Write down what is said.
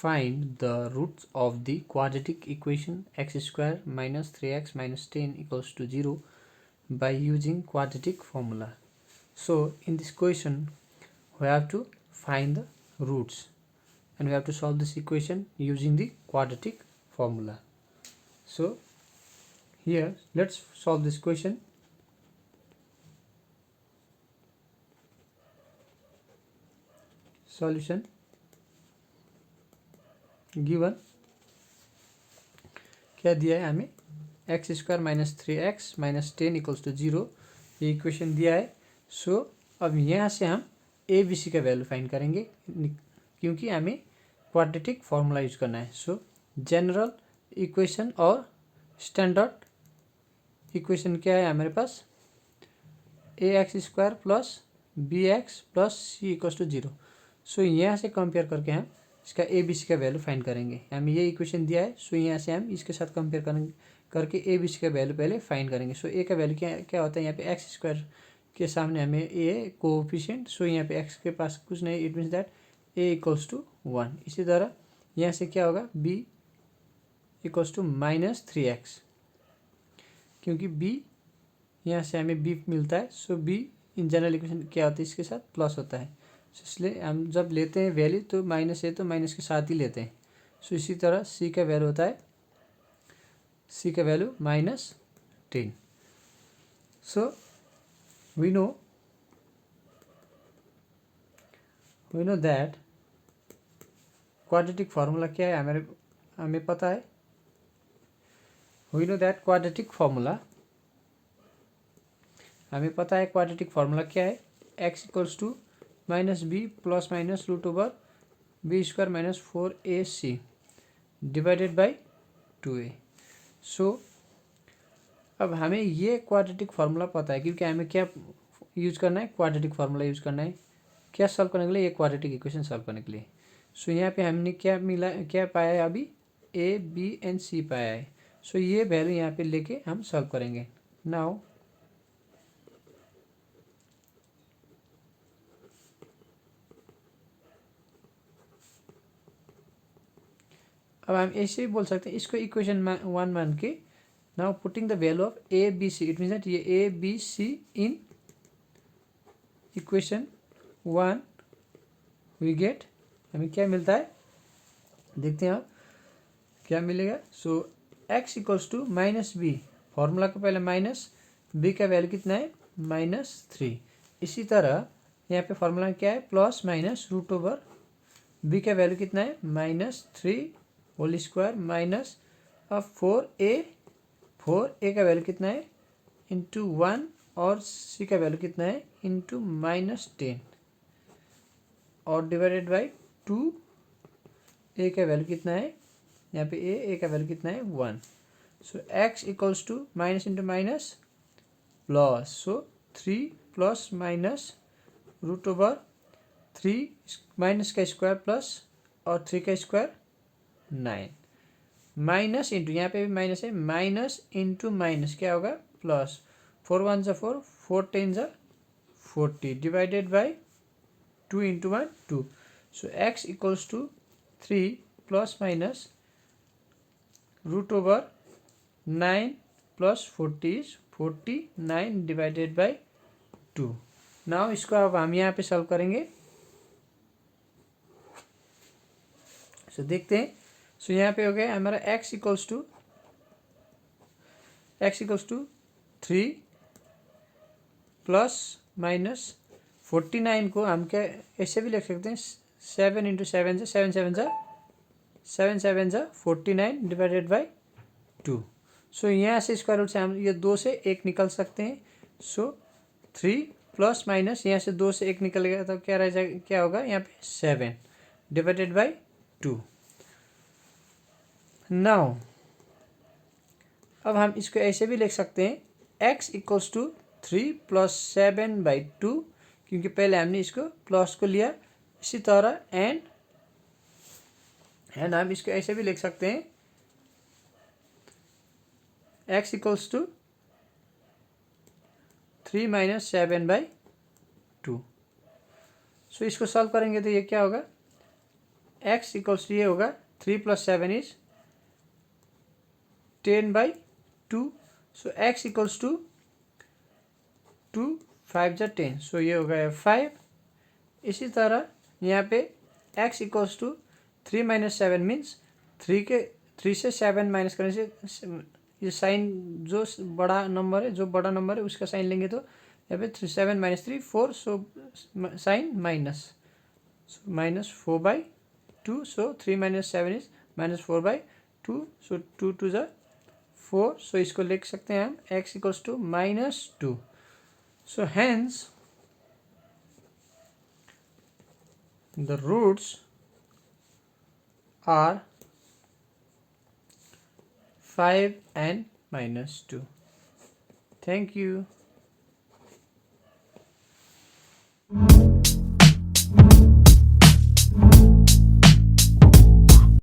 find the roots of the quadratic equation x square minus 3x minus 10 equals to 0 by using quadratic formula. So in this question we have to find the roots and we have to solve this equation using the quadratic formula. So here let's solve this question. Solution given क्या दिया है हमें X square minus 3x minus 10 equals to 0 ये equation दिया है. सो अब यहाँ से हम ए बी सी का वैल्यू फाइंड करेंगे क्योंकि हमें क्वाड्रेटिक फार्मूला यूज करना है. सो जनरल इक्वेशन और स्टैंडर्ड इक्वेशन क्या है हमारे पास A X square plus B X plus C equals to 0. So यहाँ से कंपेयर करके हम इसका ए बी सी का वैल्यू फाइंड करेंगे. हमें ये इक्वेशन दिया है. सो यहाँ से हम इसके साथ कंपेयर करके ए बी सी का वैल्यू पहले फाइंड करेंगे. सो ए का वैल्यू क्या होता है यहाँ पे एक्स स्क्वायर के सामने हमें ए कोएफिशिएंट. सो यहाँ पे एक्स के पास कुछ नहीं, it means that A equals to 1. इसी तरह यहाँ से क्या होगा B equals to minus 3x क्योंकि बी यहाँ से हमें बी मिलता है. सो बी इन जनरल इक्वेशन क्या होता है इसके साथ प्लस होता है. इसलिए हम जब लेते हैं वैल्यू तो माइनस है तो माइनस के साथ ही लेते हैं. सो इसी तरह सी का वैल्यू होता है सी का value minus 10. So we know that quadratic formula क्या है हमें पता है. We know that quadratic formula हमें पता है. क्वाड्रेटिक फार्मूला क्या है X equals to minus B plus minus root over B square minus 4ac divided by 2a. So अब हमें ये क्वाड्रेटिक फार्मूला पता है क्योंकि हमें क्या यूज करना है क्वाड्रेटिक फार्मूला यूज करना है क्या सॉल्व करने के लिए ये क्वाड्रेटिक इक्वेशन सॉल्व करने के लिए. सो यहाँ पे हमने क्या पाया है अभी ए बी एंड सी पाया है. सो ये वैल्यू यहाँ पे लेके हम सॉल्व करेंगे. नाउ अब हम ऐसे ही बोल सकते हैं इसको इक्वेशन 1 मान के now putting the value of A B C. It means that ये A B C in equation 1 we get हमें क्या मिलता है देखते हैं आप क्या मिलेगा. So X equals to minus B formula का पहले माइनस बी का वैल्यू कितना है -3. इसी तरह यहाँ पे फॉर्मूला क्या है plus minus root over B का वैल्यू कितना है -3 होल स्क्वायर माइनस अब 4a का वैल्यू कितना है इंटू 1 और सी का वैल्यू कितना है इंटू -10 और डिवाइडेड बाई 2. ए का वैल्यू कितना है यहाँ पे ए का वैल्यू कितना है 1. So X equals to minus into minus plus. So 3 plus minus root over 3 minus का स्क्वायर प्लस और 3 का स्क्वायर 9 माइनस इंटू यहाँ पे भी माइनस है माइनस इंटू माइनस क्या होगा प्लस 4 1 जा 4 4 10 जा 40 divided by 2 into 1 2. So X equals to 3 plus minus root over 9 plus 40 is 49 divided by 2. Now इसको अब हम यहाँ पे सॉल्व करेंगे. सो देखते हैं. सो यहाँ पे हो गया हमारा x equals to 3 plus minus 49 को हम क्या ऐसे भी लिख सकते हैं 7 इंटू 7 7 जा 49 डिवाइडेड बाई 2. सो यहाँ से स्क्वायर रूट से हम ये 2 से 1 निकल सकते हैं. सो 3 प्लस माइनस यहाँ से 2 से 1 निकल गया तो क्या रह जाएगा क्या होगा यहाँ पे 7 डिवाइडेड बाई 2. नाउ अब हम इसको ऐसे भी लिख सकते हैं x equals to 3 plus 7 by 2 क्योंकि पहले हमने इसको प्लस को लिया. इसी तरह एंड हम इसको ऐसे भी लिख सकते हैं x equals to 3 minus 7 by 2. So इसको सॉल्व करेंगे तो ये क्या होगा एक्स इक्वल्स टू ये होगा 3 + 7 is 10/2. So X equals to 2 5 × 10. So ये हो गया 5. इसी तरह यहाँ पे x इक्वल्स टू 3 - 7 मीन्स 3 से 7 माइनस करने से ये साइन जो बड़ा नंबर है उसका साइन लेंगे तो यहाँ पे 7 - 3 4. So sign minus 4/2. So 3 - 7 is -4/2. So 2 × 2 = 4. So इसको लिख सकते हैं हम x equals to -2. So hence the roots are 5 and -2. Thank you.